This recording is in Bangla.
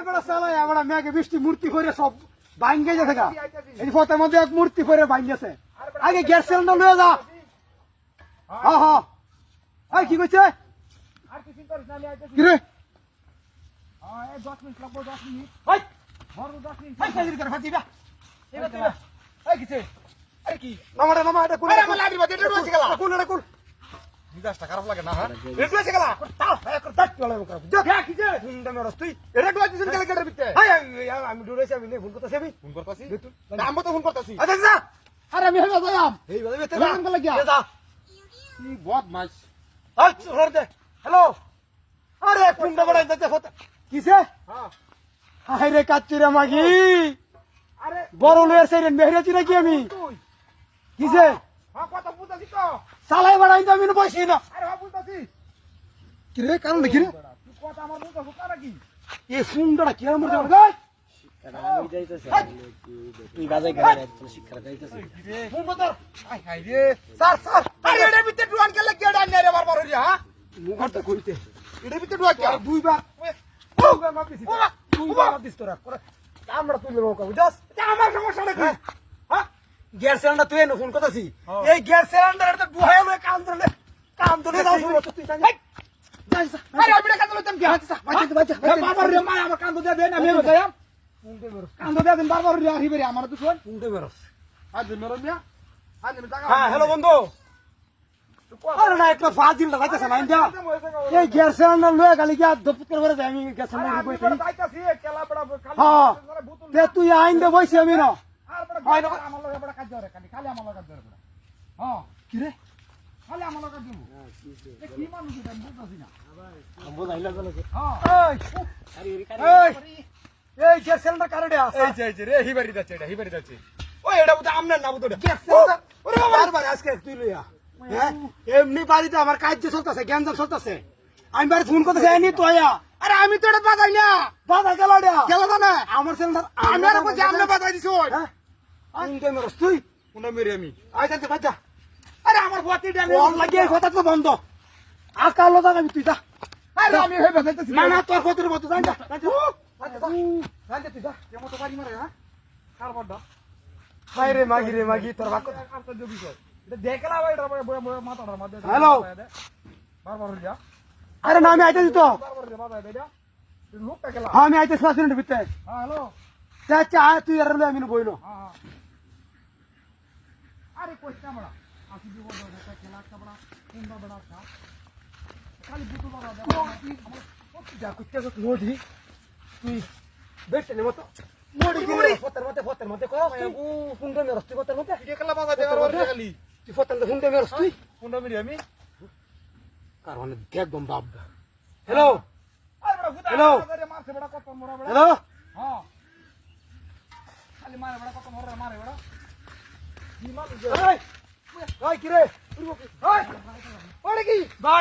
বড় চালাই আমার মেঘে বৃষ্টি মূর্তি করে সব ভাঙ্গে গেছে গা এই ফটোর মধ্যে এক মূর্তি করে ভাঙ্গেছে আগে গ্যাস সিলিন্ডার লয়ে যা হ্যাঁ হ্যাঁ এই কি কইছে আর কিছু করিস না আমি আইতেছি কি রে হ্যাঁ এই 10 মিনিট লাগবে 10 মিনিট এই বড় 10 মিনিট এই কাজির করে ফাটি দা এবার তুই এই কিছু আরে কি নামা এটা কোন আরে আমার লাড়ি বাদে এটা রয়েছে গেলা কোন এটা কোন মিজাজটা খারাপ লাগে না হ্যাঁ এটা রয়েছে গেলা তাও এক দাঁত চলে মুখ যা যা কিছু হুন্ডা মেরস তুই এটা ডুয়া দিছেন গেলা কেটে বিতে আমি দূরেছি আমি ফোন করতেছি আমি ফোন করতাছি আমি তো ফোন করতাছি আচ্ছা যা আরে আমি হেবা যাইম এই বাদে বেতে রাম গেলা গিয়া যা কি বদমাশ আচ্ছা ধর দে হ্যালো আরে ফোনটা বড় দিতে ফটো কিসে হ্যাঁ হাই রে কাচ্চিরা মাগি আরে বড় লয়ের সাইরেন মেহরেছি নাকি আমি তুই কিসে হ্যাঁ কথা বুঝতাছি তো চালাই বাড়াই তো আমি বসি না আরে হ্যাঁ বুঝতাছি কি রে কারণ দেখি রে তুই কথা আমার বুঝতাছ কারা কি এই ফোনটা কি আমার যাবে গাই তুই বাজাই করে শিক্ষা যাইতেছিস ফোন বদর আই হাই রে স্যার স্যার আরে এটা বিতে ডুয়ান গেলা গিয়া ডান রে বারবার হইয়া হ্যাঁ মুখটা কইতে এটা বিতে ডুয়া কি দুইবার দুইবার মাপিছি দুইবার মাপিস তোরা আমরা তুলে নৌকা বুঝাস আমার সমস্যা নাকি হ্যাঁ গ্যাস সিলিন্ডার তুই এনে ফোন করতেছি এই গ্যাস সিলিন্ডার তো দুহাই লয়ে কাম ধরে দাও শুনো তুই যাই যা আরে আমি কাজ লইতাম কি বাচ্চা বাবার রে মা আমার কান্দ দিয়ে দেন আমি যাইম ফোনতে বেরোস কান্দ দিয়ে দেন বারবার রে হিবেরে আমার তো শুন ফোনতে বেরোস আজ মেরো মিয়া আজ আমি টাকা হ্যাঁ হ্যালো বন্ধু আরে না একটা ফাজিল লাগাইতেছ না ইন্ডিয়া এই গ্যাস সিলিন্ডার লয়ে গালি গিয়া দপুত করে যাই আমি গ্যাস সিলিন্ডার বইছি যাইতাছি খেলা বড় হ্যাঁ খালি তে তুই আইন দে বইছি আমি না আর বড় হয় না। আমার লগে বড় কাজ ধরে খালি আমার লগে কাজ ধরে হ্যাঁ কি রে খালি আমার লগে দিব কি মানুষ এটা আমি বুঝতাছি না বুঝাইলা গেল হ্যাঁ এই গ্যাস সিলিন্ডার কারে দেয়া এই যে রে হিবারি যাচ্ছে এটা হিবারি যাচ্ছে ওই এটা বুঝা আমনার না বুঝা গ্যাস সিলিন্ডার ওরে বারবার আজকে তুই লইয়া হ্যাঁ এমনি বাড়িতে আমার কাজ চলতেছে গ্যাঞ্জাম চলতেছে আমি বাড়ি ফোন করতেছি আইনি তো আয়া আরে আমি তো এটা বাজাই না বাধা গেল দেয়া গেল না আমার সিলিন্ডার আমি আর বলছি আপনি বাজাই দিছো হ্যাঁ আইন দে মেরস তুই কোনা মেরে আমি আইতাছে বাচ্চা আরে আমার বতি ডানে ফোন লাগিয়ে কথা তো বন্ধ আকাল লাগাবি তুই যা আরে আমি হই বাজাইতেছি না না তোর কত মতো যাই যা রাজে তুই যা কেমন তো বাড়ি মারে হ্যাঁ কার বড় হাই রে মাগি তোর বাক কার তো বিষয় এটা দেখলা ভাই এটা বড় বড় মাথার মধ্যে হ্যালো। বারবার হই যা আরে না আমি আইতাছি তো বারবার রে বাবা এটা লোকটা গেলা হ্যাঁ আমি আইতাছি 5 মিনিট ভিতরে হ্যাঁ হ্যালো চাচা আয় তুই আর আমি বইলো হ্যাঁ আরে কোস্টা বড় আসি দিব বড় একটা খেলা একটা বড় কুন্ডা বড় একটা খালি বুতু বড় যা কুত্তা তো মোদি তুই বেশ নে মতো মোদি কি ফতের মতে কো ফুন্ডে মে রস্তি ফতের মতে দেখলা বাজা দেওয়ার ওর খালি তুই ফতের ফুন্ডে মে রস্তি কুন্ডা মেরে আমি কারণ দেখ বম বাপ হ্যালো আরে বড় হুদা হ্যালো। আরে মারছে বড় কত মরা বড় হ্যালো হ্যাঁ খালি মারে বড় কত মরা মারে বড় কি মারু এই কি রে ওই ওরে কি ভাই